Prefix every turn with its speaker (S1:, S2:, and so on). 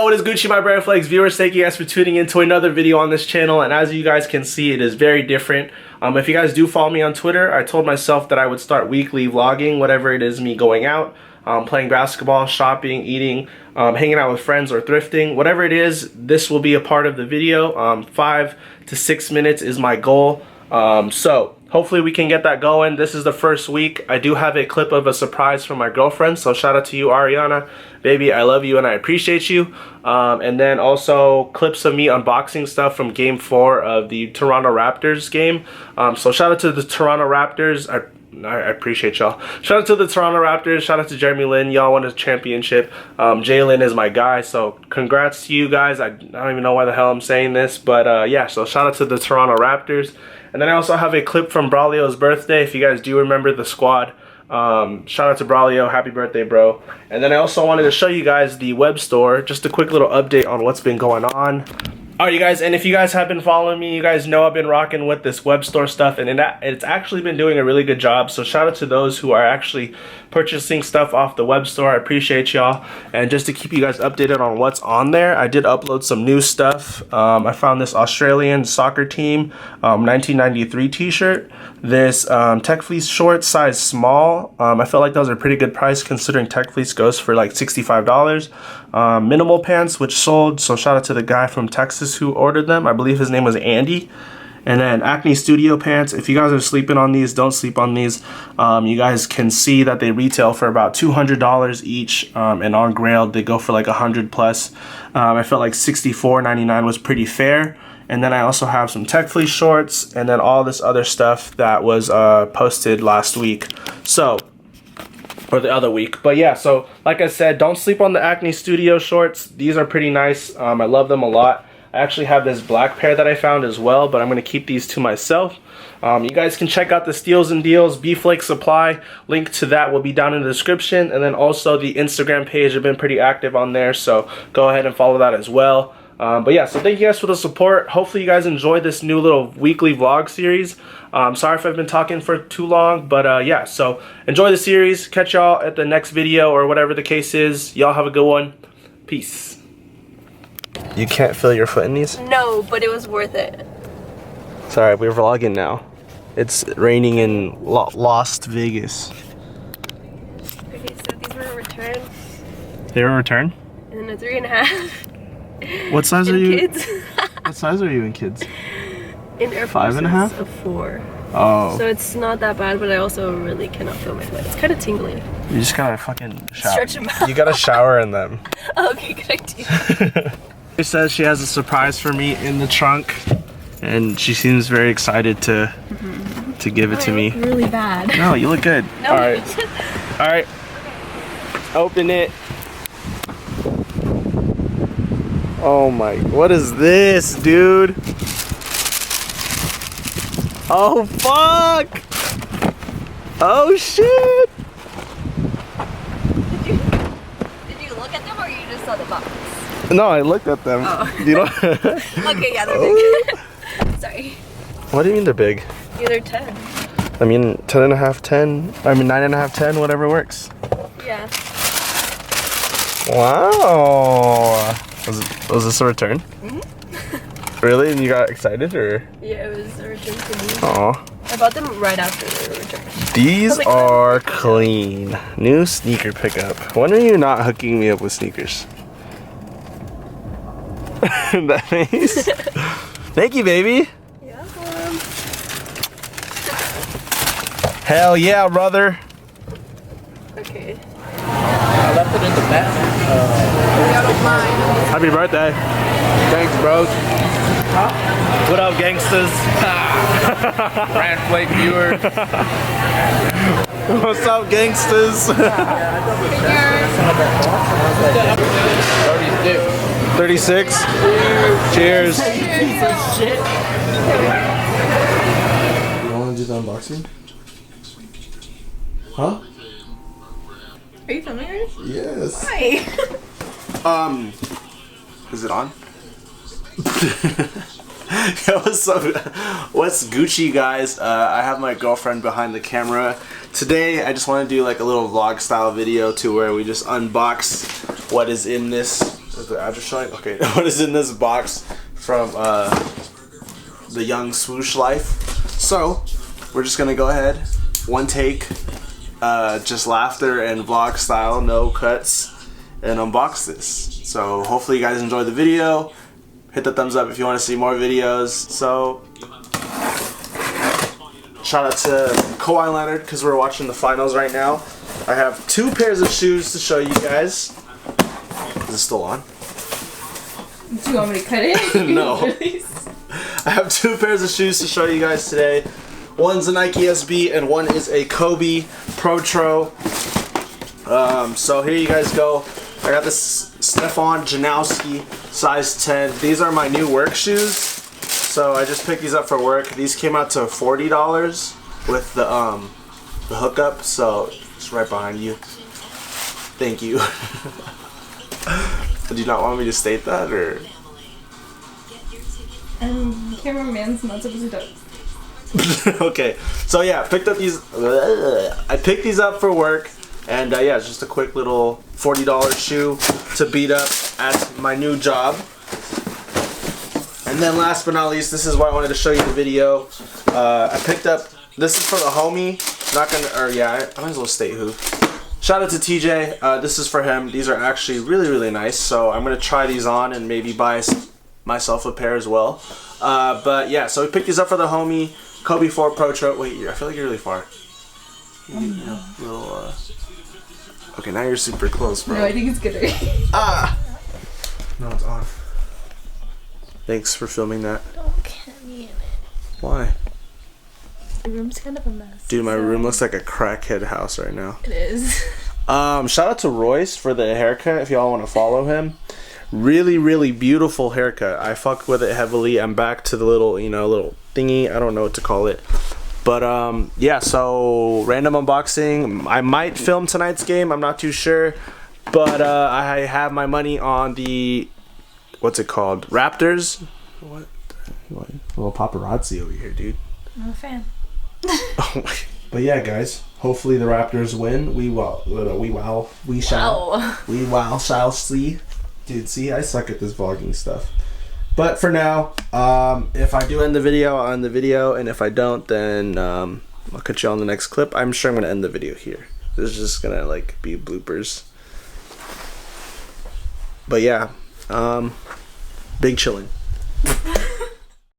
S1: What is Gucci, my BFlakes viewers? Thank you guys for tuning in to another video on this channel, and as you guys can see, it is very different. If you guys do follow me on Twitter, I told myself that I would start weekly vlogging, whatever it is, me going out, playing basketball, shopping, eating, hanging out with friends, or thrifting. Whatever it is, this will be a part of the video. 5 to 6 minutes is my goal. So hopefully we can get that going. This is the first week. I do have a clip of a surprise from my girlfriend, so shout out to you, Ariana. Baby, I love you and I appreciate you. And then also clips of me unboxing stuff from Game 4 of the Toronto Raptors game. So shout out to the Toronto Raptors. I appreciate y'all. Shout out to the Toronto Raptors. Shout out to Jeremy Lin. Y'all won a championship. Jalen is my guy, so congrats to you guys. I don't even know why the hell I'm saying this, but yeah, so shout out to the Toronto Raptors. And then I also have a clip from Braulio's birthday, if you guys do remember the squad. Shout out to Braulio, happy birthday, bro. And then I also wanted to show you guys the web store, just a quick little update on what's been going on. Alright, you guys, and if you guys have been following me, you guys know I've been rocking with this web store stuff, and it's actually been doing a really good job. So shout out to those who are actually purchasing stuff off the web store. I appreciate y'all. And just to keep you guys updated on what's on there, I did upload some new stuff. I found this Australian soccer team 1993 t-shirt, this Tech Fleece shorts size small. I felt like those are a pretty good price considering Tech Fleece goes for like $65. Minimal pants, which sold, so shout out to the guy from Texas who ordered them. I believe his name was Andy. And then Acne Studio pants. If you guys are sleeping on these, don't sleep on these. You guys can see that they retail for about $200 each, and on Grailed they go for like 100 plus. I felt like $64.99 was pretty fair. And then I also have some Tech Fleece shorts, and then all this other stuff that was posted last week. So, or the other week. But yeah, so like I said, don't sleep on the Acne Studio shorts. These are pretty nice. I love them a lot. I actually have this black pair that I found as well, but I'm going to keep these to myself. You guys can check out the steals and deals, BFlakes Supply. Link to that will be down in the description. And then also the Instagram page. I've been pretty active on there, so go ahead and follow that as well. But yeah, so thank you guys for the support. Hopefully you guys enjoyed this new little weekly vlog series. Sorry if I've been talking for too long, but yeah, so enjoy the series. Catch y'all at the next video or whatever the case is. Y'all have a good one. Peace. You can't feel your foot in these?
S2: No, but it was worth it.
S1: Sorry, we're vlogging now. It's raining in Las Vegas.
S2: Okay, so these were a return.
S1: They were a return?
S2: And a 3.5.
S1: What size are you?
S2: Kids.
S1: What size are you in kids?
S2: In Air Forces,
S1: 5.5?
S2: a 4.
S1: Oh.
S2: So it's not that bad, but I also really cannot feel my foot. It's kind of tingly.
S1: You just gotta fucking shower.
S2: Stretch them out.
S1: You gotta shower in them.
S2: Okay, good idea.
S1: She says she has a surprise for me in the trunk, and she seems very excited to give it to me.
S2: Really bad.
S1: No, you look good.
S2: No.
S1: All right. All right. Open it. Oh my, what is this, dude? Oh fuck! Oh shit!
S2: Did you look at them or you just saw the box?
S1: No, I looked at them.
S2: Oh.
S1: You know?
S2: Okay, yeah, they're big. Sorry.
S1: What do you mean they're big?
S2: Yeah, they're 10.
S1: I mean 10.5, 10. I mean 9.5, 10, whatever works.
S2: Yeah.
S1: Wow. Was this a return?
S2: Mm-hmm.
S1: Really? And you got excited, or?
S2: Yeah, it was a return for me.
S1: Aw.
S2: I bought them right after they were returned.
S1: These are clean. New sneaker pickup. When are you not hooking me up with sneakers? That face. Thank you, baby.
S2: Yeah.
S1: Hell yeah, brother.
S2: Okay.
S3: I left it in the back.
S2: I don't mind.
S1: Happy birthday.
S3: Thanks, bros.
S1: What up, gangsters?
S3: Brand Flake viewers.
S1: What's up, gangsters? 36. Cheers.
S4: You want to do the unboxing? Huh?
S2: Are you filming this?
S4: Yes.
S2: Hi.
S1: Is it on? Yo, what's Gucci, guys? I have my girlfriend behind the camera. Today, I just want to do like a little vlog style video to where we just unbox what is in this Is the address showing? Okay, what is in this box from the Young Swoosh Life? So, we're just gonna go ahead, one take, just laughter and vlog style, no cuts, and unbox this. So, hopefully you guys enjoyed the video. Hit the thumbs up if you want to see more videos. So, shout out to Kawhi Leonard because we're watching the finals right now. I have 2 pairs of shoes to show you guys. Is it still on?
S2: Do you want me to cut it?
S1: No. I have 2 pairs of shoes to show you guys today. One's a Nike SB and one is a Kobe Protro. So here you guys go. I got this Stefan Janowski size 10. These are my new work shoes. So I just picked these up for work. These came out to $40 with the hookup. So it's right behind you. Thank you. Did you not want me to state that, or?
S2: Cameraman's not supposed to talk.
S1: Okay, so yeah, picked up these. I picked these up for work, and yeah, it's just a quick little $40 shoe to beat up at my new job. And then last but not least, this is why I wanted to show you the video. I picked up. This is for the homie. Not gonna, or yeah, I might as well state who. Shout out to TJ. This is for him. These are actually really nice. So I'm gonna try these on and maybe buy myself a pair as well. But yeah, so we picked these up for the homie. Kobe 4 Protro. Wait, I feel like you're really far. Okay, now you're super close, bro.
S2: No, I think it's good.
S1: No, it's on. Thanks for filming that.
S2: Don't get me in it.
S1: Why?
S2: The room's kind of a mess.
S1: Dude, my room looks like a crackhead house right now.
S2: It is.
S1: Shout out to Royce for the haircut if y'all want to follow him. Really beautiful haircut. I fuck with it heavily. I'm back to the little, little thingy. I don't know what to call it. But yeah, so random unboxing. I might film tonight's game. I'm not too sure. But I have my money on the, what's it called? Raptors? What? A little paparazzi over here, dude.
S2: I'm a fan.
S1: But yeah, guys, hopefully the Raptors win. We shall see. Dude, see, I suck at this vlogging stuff. But for now, if I do end the video, I'll end the video, and if I don't, then I'll catch you on the next clip. I'm sure I'm gonna end the video here. This is just gonna be bloopers. But yeah, big chillin'.